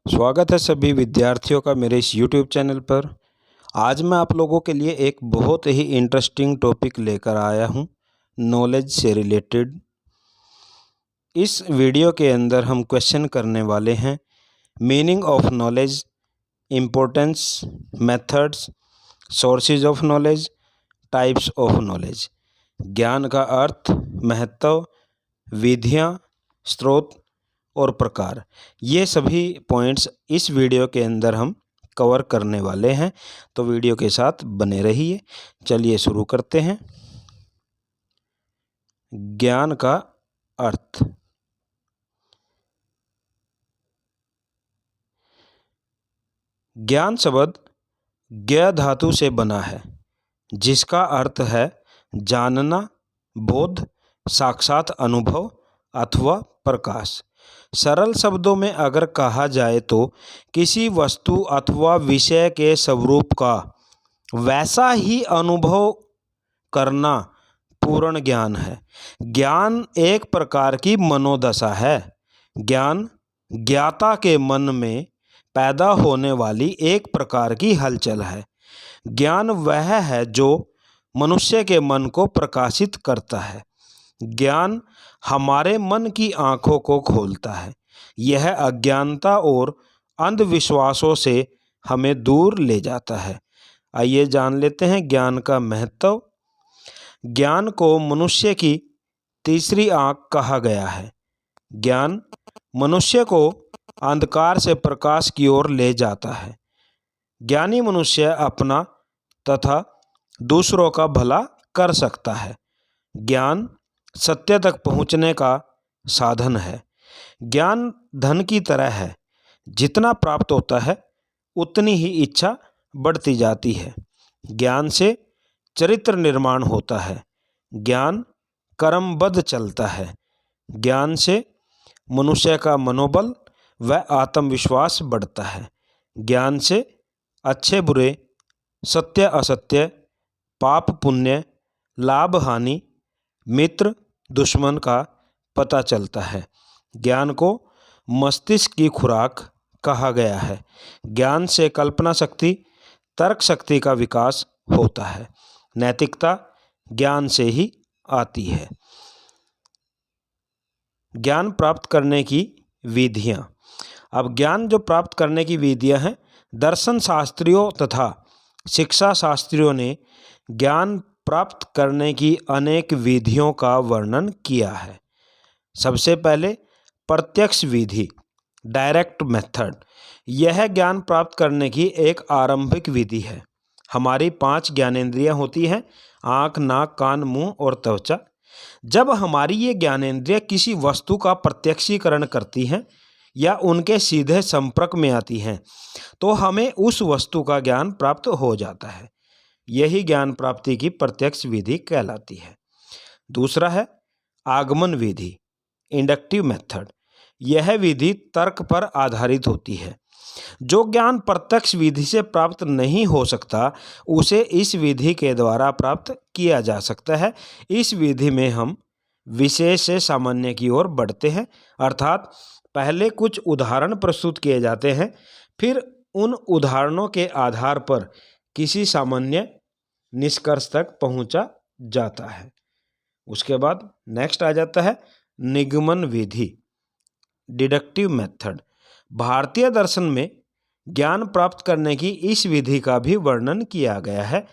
स्वागत है सभी विद्यार्थियों का मेरे इस YouTube चैनल पर। आज मैं आप लोगों के लिए एक बहुत ही इंटरेस्टिंग टॉपिक लेकर आया हूं, नॉलेज से रिलेटेड। इस वीडियो के अंदर हम क्वेश्चन करने वाले हैं meaning of knowledge, importance, methods, sources of knowledge, types of knowledge. ज्ञान का अर्थ, महत्व, विधियाँ, स्रोत और प्रकार, ये सभी पॉइंट्स इस वीडियो के अंदर हम कवर करने वाले हैं, तो वीडियो के साथ बने रहिए। चलिए शुरू करते हैं। ज्ञान का अर्थ। ज्ञान शब्द ज्ञ धातु से बना है, जिसका अर्थ है जानना, बोध, साक्षात अनुभव अथवा प्रकाश। सरल शब्दों में अगर कहा जाए तो किसी वस्तु अथवा विषय के स्वरूप का वैसा ही अनुभव करना पूर्ण ज्ञान है। ज्ञान एक प्रकार की मनोदशा है। ज्ञान ज्ञाता के मन में पैदा होने वाली एक प्रकार की हलचल है। ज्ञान वह है जो मनुष्य के मन को प्रकाशित करता है। ज्ञान हमारे मन की आँखों को खोलता है। यह अज्ञानता और अंधविश्वासों से हमें दूर ले जाता है। आइए जान लेते हैं ज्ञान का महत्व। ज्ञान को मनुष्य की तीसरी आँख कहा गया है। ज्ञान मनुष्य को अंधकार से प्रकाश की ओर ले जाता है। ज्ञानी मनुष्य अपना तथा दूसरों का भला कर सकता है। ज्ञान सत्य तक पहुँचने का साधन है। ज्ञान धन की तरह है, जितना प्राप्त होता है उतनी ही इच्छा बढ़ती जाती है। ज्ञान से चरित्र निर्माण होता है। ज्ञान कर्मबद्ध चलता है। ज्ञान से मनुष्य का मनोबल व आत्मविश्वास बढ़ता है। ज्ञान से अच्छे बुरे, सत्य असत्य, पाप पुण्य, लाभ हानि, मित्र दुश्मन का पता चलता है। ज्ञान को मस्तिष्क की खुराक कहा गया है। ज्ञान से कल्पना शक्ति, तर्क शक्ति का विकास होता है। नैतिकता ज्ञान से ही आती है। ज्ञान प्राप्त करने की विधियाँ। अब ज्ञान जो प्राप्त करने की विधियाँ हैं, दर्शन शास्त्रियों तथा शिक्षा शास्त्रियों ने ज्ञान प्राप्त करने की अनेक विधियों का वर्णन किया है। सबसे पहले प्रत्यक्ष विधि, डायरेक्ट मेथड। यह ज्ञान प्राप्त करने की एक आरंभिक विधि है। हमारी 5 ज्ञानेंद्रियां होती हैं, आँख, नाक, कान, मुंह और त्वचा। जब हमारी ये ज्ञानेंद्रियां किसी वस्तु का प्रत्यक्षीकरण करती हैं या उनके सीधे संपर्क में आती हैं, तो हमें उस वस्तु का ज्ञान प्राप्त हो जाता है। यही ज्ञान प्राप्ति की प्रत्यक्ष विधि कहलाती है। दूसरा है आगमन विधि, इंडक्टिव मेथड। यह विधि तर्क पर आधारित होती है। जो ज्ञान प्रत्यक्ष विधि से प्राप्त नहीं हो सकता, उसे इस विधि के द्वारा प्राप्त किया जा सकता है। इस विधि में हम विशेष से सामान्य की ओर बढ़ते हैं, अर्थात पहले कुछ उदाहरण प्रस्तुत किए जाते हैं, फिर उन उदाहरणों के आधार पर किसी सामान्य निष्कर्ष तक पहुंचा जाता है। उसके बाद नेक्स्ट आ जाता है निगमन विधि, डिडक्टिव मेथड। भारतीय दर्शन में ज्ञान प्राप्त करने की इस विधि का भी वर्णन किया गया है।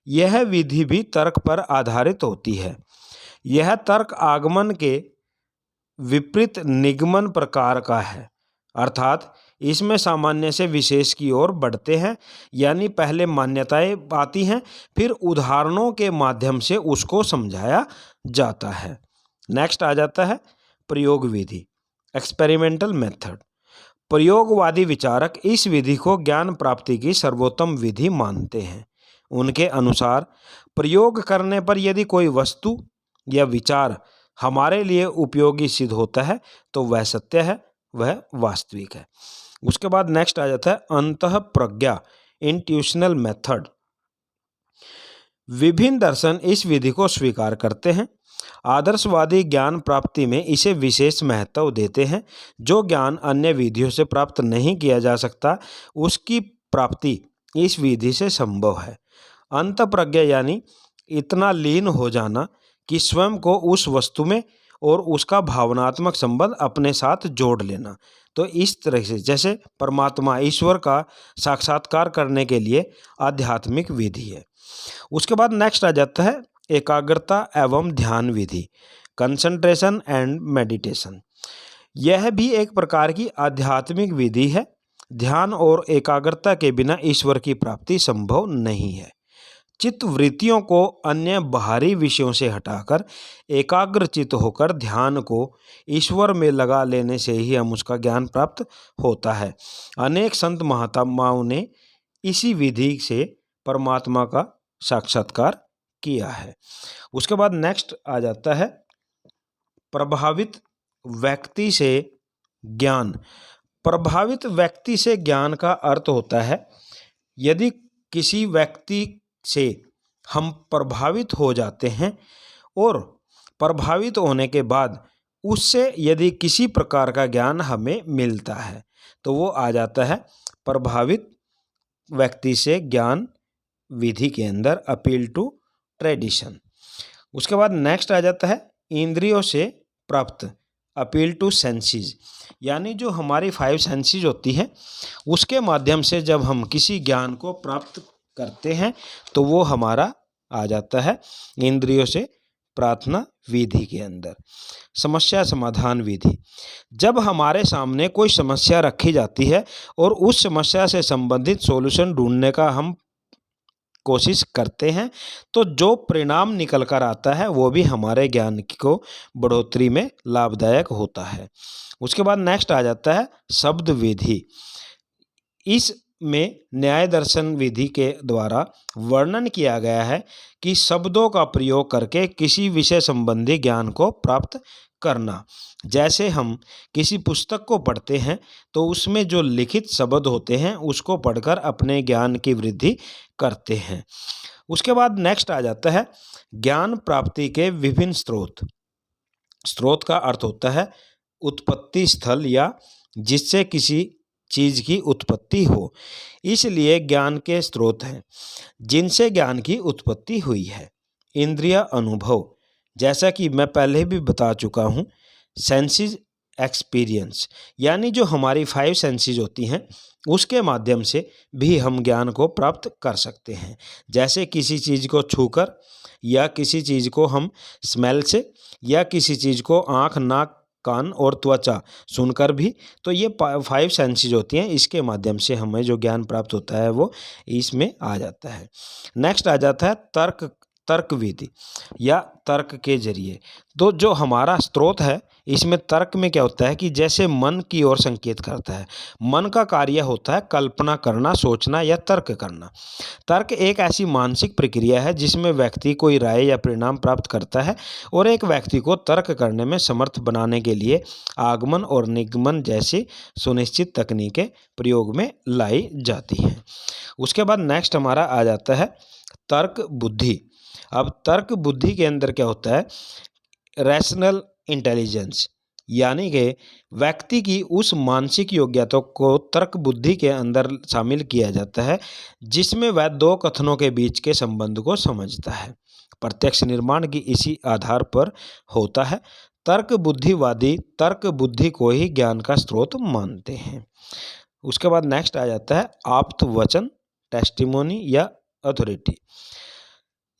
यह विधि भी तर्क पर आधारित होती है। यह तर्क आगमन के विपरीत निगमन प्रकार का है, अर्थात इसमें सामान्य से विशेष की ओर बढ़ते हैं, यानी पहले मान्यताएं आती हैं, फिर उदाहरणों के माध्यम से उसको समझाया जाता है। नेक्स्ट आ जाता है प्रयोग विधि, एक्सपेरिमेंटल मेथड। प्रयोगवादी विचारक इस विधि को ज्ञान प्राप्ति की सर्वोत्तम विधि मानते हैं। उनके अनुसार प्रयोग करने पर यदि कोई वस्तु या विचार हमारे लिए उपयोगी सिद्ध होता है तो वह सत्य है, वह वास्तविक है। उसके बाद नेक्स्ट आ जाता है अंतःप्रज्ञा, इंट्यूशनल मेथड। विभिन्न दर्शन इस विधि को स्वीकार करते हैं। आदर्शवादी ज्ञान प्राप्ति में इसे विशेष महत्व देते हैं। जो ज्ञान अन्य विधियों से प्राप्त नहीं किया जा सकता, उसकी प्राप्ति इस विधि से संभव है। अंतःप्रज्ञा यानी इतना लीन हो जाना कि स्वयं को उस वस्तु में और उसका भावनात्मक संबंध अपने साथ जोड़ लेना। तो इस तरह से जैसे परमात्मा ईश्वर का साक्षात्कार करने के लिए आध्यात्मिक विधि है। उसके बाद नेक्स्ट आ जाता है एकाग्रता एवं ध्यान विधि, कंसंट्रेशन एंड मेडिटेशन। यह भी एक प्रकार की आध्यात्मिक विधि है। ध्यान और एकाग्रता के बिना ईश्वर की प्राप्ति संभव नहीं है। चित्त वृत्तियों को अन्य बाहरी विषयों से हटाकर एकाग्रचित्त होकर ध्यान को ईश्वर में लगा लेने से ही हम उसका ज्ञान प्राप्त होता है। अनेक संत महात्माओं ने इसी विधि से परमात्मा का साक्षात्कार किया है। उसके बाद नेक्स्ट आ जाता है प्रभावित व्यक्ति से ज्ञान। प्रभावित व्यक्ति से ज्ञान का अर्थ होता है यदि किसी व्यक्ति से हम प्रभावित हो जाते हैं और प्रभावित होने के बाद उससे यदि किसी प्रकार का ज्ञान हमें मिलता है तो वो आ जाता है प्रभावित व्यक्ति से ज्ञान विधि के अंदर, अपील टू ट्रेडिशन। उसके बाद नेक्स्ट आ जाता है इंद्रियों से प्राप्त, अपील टू सेंसेस। यानी जो हमारी 5 सेंसेस होती हैं उसके माध्यम से जब हम किसी ज्ञान को प्राप्त करते हैं तो वो हमारा आ जाता है इंद्रियों से प्रार्थना विधि के अंदर। समस्या समाधान विधि, जब हमारे सामने कोई समस्या रखी जाती है और उस समस्या से संबंधित सॉल्यूशन ढूंढने का हम कोशिश करते हैं तो जो परिणाम निकल कर आता है वो भी हमारे ज्ञान को बढ़ोतरी में लाभदायक होता है। उसके बाद नेक्स्ट आ जाता है शब्द विधि। इसमें न्याय दर्शन विधि के द्वारा वर्णन किया गया है कि शब्दों का प्रयोग करके किसी विषय संबंधी ज्ञान को प्राप्त करना। जैसे हम किसी पुस्तक को पढ़ते हैं तो उसमें जो लिखित शब्द होते हैं उसको पढ़कर अपने ज्ञान की वृद्धि करते हैं। उसके बाद नेक्स्ट आ जाता है ज्ञान प्राप्ति के विभिन्न स्रोत। स्रोत का अर्थ होता है उत्पत्ति स्थल या जिससे किसी चीज की उत्पत्ति हो, इसलिए ज्ञान के स्रोत हैं जिनसे ज्ञान की उत्पत्ति हुई है। इंद्रिय अनुभव, जैसा कि मैं पहले भी बता चुका हूँ, सेंसेस एक्सपीरियंस, यानी जो हमारी 5 सेंसेस होती हैं उसके माध्यम से भी हम ज्ञान को प्राप्त कर सकते हैं। जैसे किसी चीज़ को छूकर या किसी चीज़ को हम स्मेल से या किसी चीज़ को आँख, नाक, कान और त्वचा सुनकर भी, तो ये 5 सेंसेस होती हैं, इसके माध्यम से हमें जो ज्ञान प्राप्त होता है वो इसमें आ जाता है। नेक्स्ट आ जाता है तर्क विधि या तर्क के जरिए। तो जो हमारा स्रोत है इसमें तर्क में क्या होता है कि जैसे मन की ओर संकेत करता है। मन का कार्य होता है कल्पना करना, सोचना या तर्क करना। तर्क एक ऐसी मानसिक प्रक्रिया है जिसमें व्यक्ति कोई राय या परिणाम प्राप्त करता है और एक व्यक्ति को तर्क करने में समर्थ बनाने के लिए आगमन और निगमन जैसी सुनिश्चित तकनीकें प्रयोग में लाई जाती हैं। उसके बाद नेक्स्ट हमारा आ जाता है तर्क बुद्धि। अब तर्क बुद्धि के अंदर क्या होता है, रैशनल इंटेलिजेंस, यानी कि व्यक्ति की उस मानसिक योग्यता को तर्क बुद्धि के अंदर शामिल किया जाता है जिसमें वह 2 कथनों के बीच के संबंध को समझता है। प्रत्यक्ष निर्माण की इसी आधार पर होता है। तर्क बुद्धिवादी तर्क बुद्धि को ही ज्ञान का स्रोत मानते हैं। उसके बाद नेक्स्ट आ जाता है आप्त वचन, टेस्टिमोनी या अथॉरिटी।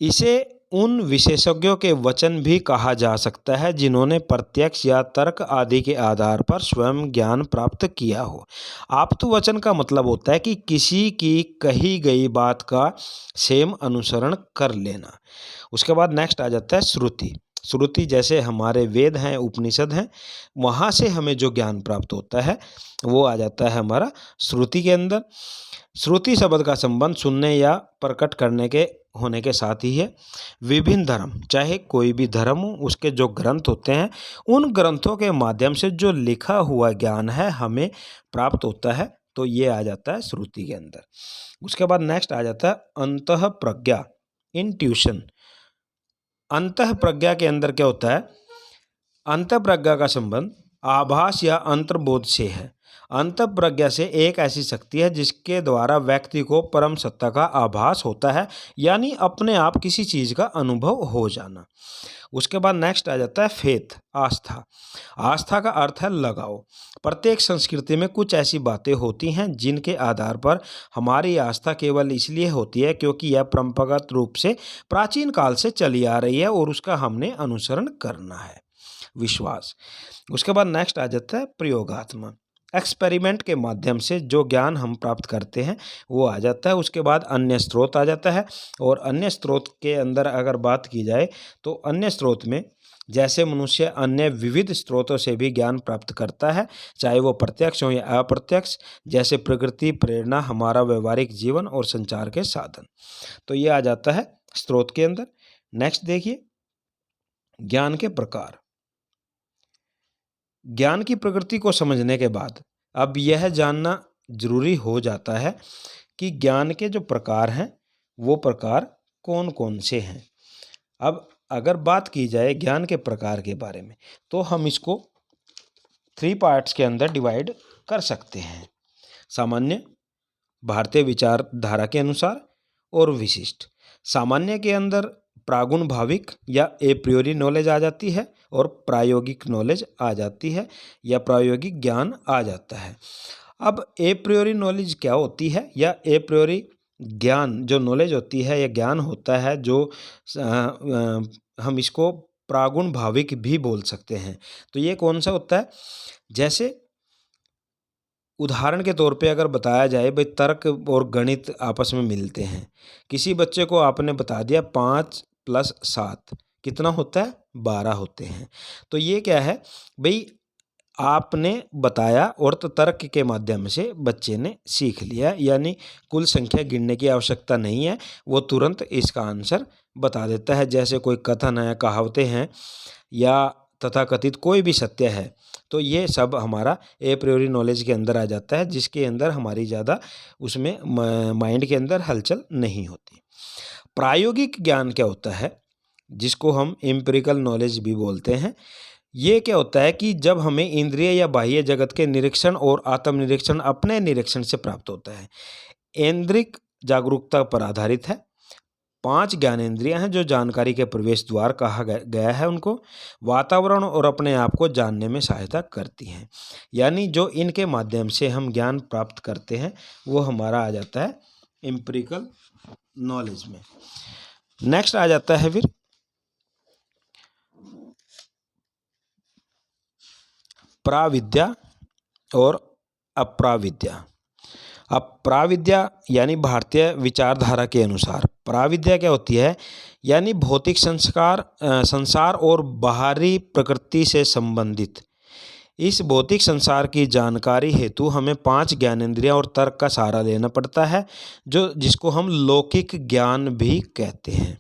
इसे उन विशेषज्ञों के वचन भी कहा जा सकता है जिन्होंने प्रत्यक्ष या तर्क आदि के आधार पर स्वयं ज्ञान प्राप्त किया हो। आप्त वचन का मतलब होता है कि किसी की कही गई बात का सेम अनुसरण कर लेना। उसके बाद नेक्स्ट आ जाता है श्रुति। श्रुति जैसे हमारे वेद हैं, उपनिषद हैं, वहाँ से हमें जो ज्ञान प्राप्त होता है वो आ जाता है हमारा श्रुति के अंदर। श्रुति शब्द का संबंध सुनने या प्रकट करने के होने के साथ ही है। विभिन्न धर्म, चाहे कोई भी धर्म हो, उसके जो ग्रंथ होते हैं उन ग्रंथों के माध्यम से जो लिखा हुआ ज्ञान है हमें प्राप्त होता है, तो ये आ जाता है श्रुति के अंदर। उसके बाद नेक्स्ट आ जाता है अंतः प्रज्ञा इंट्यूशन। अंतः प्रज्ञा के अंदर क्या होता है? अंतः प्रज्ञा का संबंध आभास या अंतर्बोध से है। अंतः प्रज्ञा से एक ऐसी शक्ति है जिसके द्वारा व्यक्ति को परम सत्ता का आभास होता है, यानी अपने आप किसी चीज का अनुभव हो जाना। उसके बाद नेक्स्ट आ जाता है फेथ, आस्था। आस्था का अर्थ है लगाव। प्रत्येक संस्कृति में कुछ ऐसी बातें होती हैं जिनके आधार पर हमारी आस्था केवल इसलिए होती है क्योंकि यह परंपरागत रूप से प्राचीन काल से चली आ रही है और उसका हमने अनुसरण करना है। विश्वास। उसके बाद नेक्स्ट आ जाता है प्रयोगात्मक। एक्सपेरिमेंट के माध्यम से जो ज्ञान हम प्राप्त करते हैं वो आ जाता है। उसके बाद अन्य स्रोत आ जाता है, और अन्य स्रोत के अंदर अगर बात की जाए तो अन्य स्रोत में जैसे मनुष्य अन्य विविध स्रोतों से भी ज्ञान प्राप्त करता है, चाहे वो प्रत्यक्ष हो या अप्रत्यक्ष, जैसे प्रकृति, प्रेरणा, हमारा व्यवहारिक जीवन और संचार के साधन। तो ये आ जाता है स्रोत के अंदर। नेक्स्ट देखिए ज्ञान के प्रकार। ज्ञान की प्रकृति को समझने के बाद अब यह जानना जरूरी हो जाता है कि ज्ञान के जो प्रकार हैं वो प्रकार कौन कौन से हैं। अब अगर बात की जाए ज्ञान के प्रकार के बारे में तो हम इसको 3 पार्ट्स के अंदर डिवाइड कर सकते हैं। सामान्य, भारतीय विचारधारा के अनुसार, और विशिष्ट। सामान्य के अंदर प्रागुण भाविक या एप्रियोरी नॉलेज आ जाती है, और प्रायोगिक नॉलेज आ जाती है या प्रायोगिक ज्ञान आ जाता है। अब एप्रियोरी नॉलेज क्या होती है, या एप्रियोरी ज्ञान जो नॉलेज होती है या ज्ञान होता है जो हम इसको प्रागुण भाविक भी बोल सकते हैं। तो ये कौन सा होता है? जैसे उदाहरण के तौर पे अगर बताया जाए भाई तर्क और गणित आपस में मिलते हैं। किसी बच्चे को आपने बता दिया 5 + 7 कितना होता है? 12 होते हैं। तो ये क्या है भाई, आपने बताया और तो तर्क के माध्यम से बच्चे ने सीख लिया, यानी कुल संख्या गिनने की आवश्यकता नहीं है, वो तुरंत इसका आंसर बता देता है। जैसे कोई कथन है, कहावतें हैं या तथाकथित कोई भी सत्य है, तो ये सब हमारा ए प्रियोरी नॉलेज के अंदर आ जाता है, जिसके अंदर हमारी ज़्यादा उसमें माइंड के अंदर हलचल नहीं होती। प्रायोगिक ज्ञान क्या होता है, जिसको हम एम्पिरिकल नॉलेज भी बोलते हैं। ये क्या होता है कि जब हमें इंद्रिय या बाह्य जगत के निरीक्षण और आत्मनिरीक्षण अपने निरीक्षण से प्राप्त होता है। ऐन्द्रिक जागरूकता पर आधारित है। 5 ज्ञानेंद्रियां हैं जो जानकारी के प्रवेश द्वार कहा गया है उनको, वातावरण और अपने आप को जानने में सहायता करती हैं। यानी जो इनके माध्यम से हम ज्ञान प्राप्त करते हैं वो हमारा आ जाता है एम्पिरिकल नॉलेज में। नेक्स्ट आ जाता है फिर प्राविद्या और अप्राविद्या। अब प्राविद्या यानी भारतीय विचारधारा के अनुसार प्राविद्या क्या होती है, यानी भौतिक संसार और बाहरी प्रकृति से संबंधित। इस भौतिक संसार की जानकारी हेतु हमें 5 ज्ञानेंद्रियां और तर्क का सहारा लेना पड़ता है, जिसको हम लौकिक ज्ञान भी कहते हैं।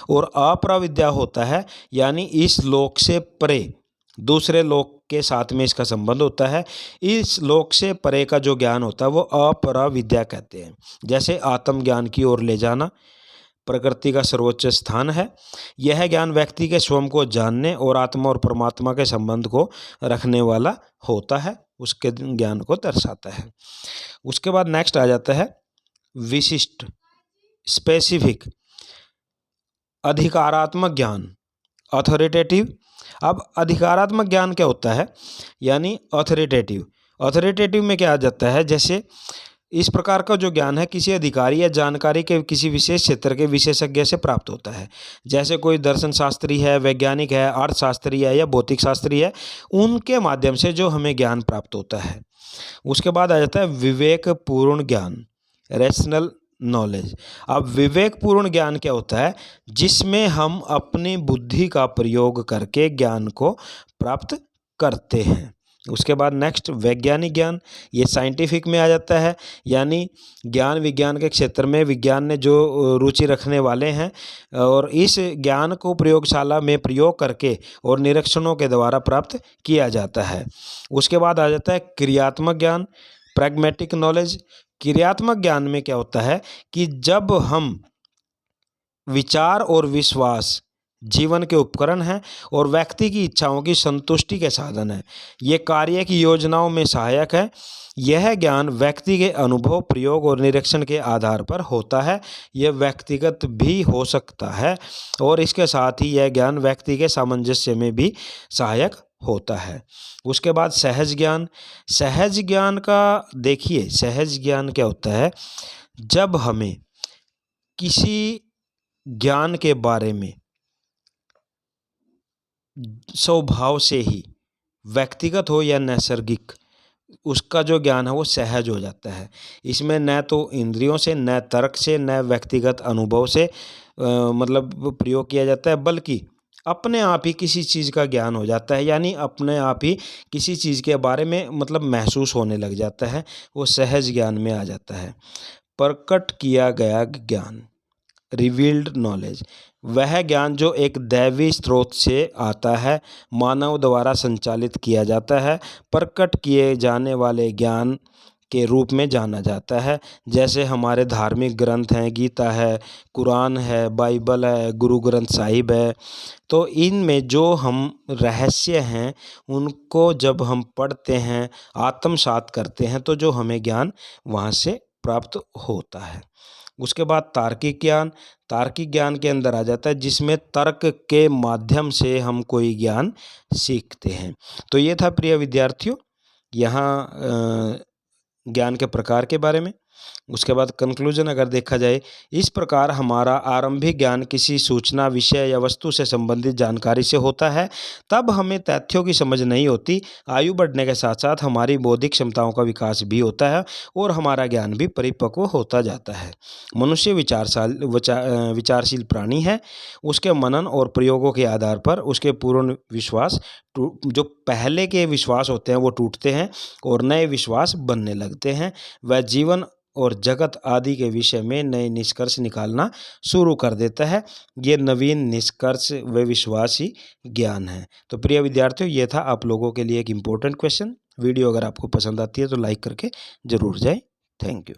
और अप्राविद्या होता है यानी इस लोक से परे दूसरे लोक के साथ में इसका संबंध होता है। इस लोक से परे का जो ज्ञान होता है वो अपराविद्या कहते हैं। जैसे आत्मज्ञान की ओर ले जाना प्रकृति का सर्वोच्च स्थान है। यह ज्ञान व्यक्ति के स्वयं को जानने और आत्मा और परमात्मा के संबंध को रखने वाला होता है, उसके ज्ञान को दर्शाता है। उसके बाद नेक्स्ट आ जाता है विशिष्ट, स्पेसिफिक, अधिकारात्मक ज्ञान, अथॉरिटेटिव। अब अधिकारात्मक ज्ञान क्या होता है, यानी अथॉरिटेटिव में क्या आ जाता है, जैसे इस प्रकार का जो ज्ञान है किसी अधिकारी या जानकारी के किसी विशेष क्षेत्र के विशेषज्ञ से प्राप्त होता है। जैसे कोई दर्शन शास्त्री है, वैज्ञानिक है, अर्थशास्त्री है या भौतिक शास्त्री है, उनके माध्यम से जो हमें ज्ञान प्राप्त होता है। उसके बाद आ जाता है विवेकपूर्ण ज्ञान, रैशनल नॉलेज। अब विवेकपूर्ण ज्ञान क्या होता है, जिसमें हम अपनी बुद्धि का प्रयोग करके ज्ञान को प्राप्त करते हैं। उसके बाद नेक्स्ट वैज्ञानिक ज्ञान, ये साइंटिफिक में आ जाता है, यानी ज्ञान विज्ञान के क्षेत्र में विज्ञान ने जो रुचि रखने वाले हैं और इस ज्ञान को प्रयोगशाला में प्रयोग करके और निरीक्षणों के द्वारा प्राप्त किया जाता है। उसके बाद आ जाता है क्रियात्मक ज्ञान, प्रैग्मेटिक नॉलेज। क्रियात्मक ज्ञान में क्या होता है कि जब हम विचार और विश्वास जीवन के उपकरण हैं और व्यक्ति की इच्छाओं की संतुष्टि के साधन है। ये कार्य की योजनाओं में सहायक है। यह ज्ञान व्यक्ति के अनुभव, प्रयोग और निरीक्षण के आधार पर होता है। यह व्यक्तिगत भी हो सकता है और इसके साथ ही यह ज्ञान व्यक्ति के सामंजस्य में भी सहायक होता है। उसके बाद सहज ज्ञान। सहज ज्ञान का देखिए, सहज ज्ञान क्या होता है? जब हमें किसी ज्ञान के बारे में स्वभाव से ही, व्यक्तिगत हो या नैसर्गिक, उसका जो ज्ञान है वो सहज हो जाता है। इसमें न तो इंद्रियों से, न तर्क से, न व्यक्तिगत अनुभव से मतलब प्रयोग किया जाता है, बल्कि अपने आप ही किसी चीज़ का ज्ञान हो जाता है। यानी अपने आप ही किसी चीज़ के बारे में मतलब महसूस होने लग जाता है, वो सहज ज्ञान में आ जाता है। प्रकट किया गया ज्ञान, रिवील्ड नॉलेज, वह ज्ञान जो एक दैवी स्रोत से आता है, मानव द्वारा संचालित किया जाता है, प्रकट किए जाने वाले ज्ञान के रूप में जाना जाता है। जैसे हमारे धार्मिक ग्रंथ हैं, गीता है, कुरान है, बाइबल है, गुरु ग्रंथ साहिब है। तो इनमें जो हम रहस्य हैं उनको जब हम पढ़ते हैं, आत्मसात करते हैं, तो जो हमें ज्ञान वहाँ से प्राप्त होता है। उसके बाद तार्किक ज्ञान। तार्किक ज्ञान के अंदर आ जाता है जिसमें तर्क के माध्यम से हम कोई ज्ञान सीखते हैं। तो ये था प्रिय विद्यार्थियों यहाँ ज्ञान के प्रकार के बारे में। उसके बाद कंक्लूजन अगर देखा जाए, इस प्रकार हमारा आरंभिक ज्ञान किसी सूचना, विषय या वस्तु से संबंधित जानकारी से होता है। तब हमें तथ्यों की समझ नहीं होती। आयु बढ़ने के साथ साथ हमारी बौद्धिक क्षमताओं का विकास भी होता है और हमारा ज्ञान भी परिपक्व होता जाता है। मनुष्य विचारशील प्राणी है। उसके मनन और प्रयोगों के आधार पर उसके पूर्ण विश्वास जो पहले के विश्वास होते हैं वो टूटते हैं और नए विश्वास बनने लगते हैं। वह जीवन और जगत आदि के विषय में नए निष्कर्ष निकालना शुरू कर देता है। ये नवीन निष्कर्ष व विश्वास ही ज्ञान है। तो प्रिय विद्यार्थियों, ये था आप लोगों के लिए एक इम्पोर्टेंट क्वेश्चन। वीडियो अगर आपको पसंद आती है तो लाइक करके ज़रूर जाएं। Thank you.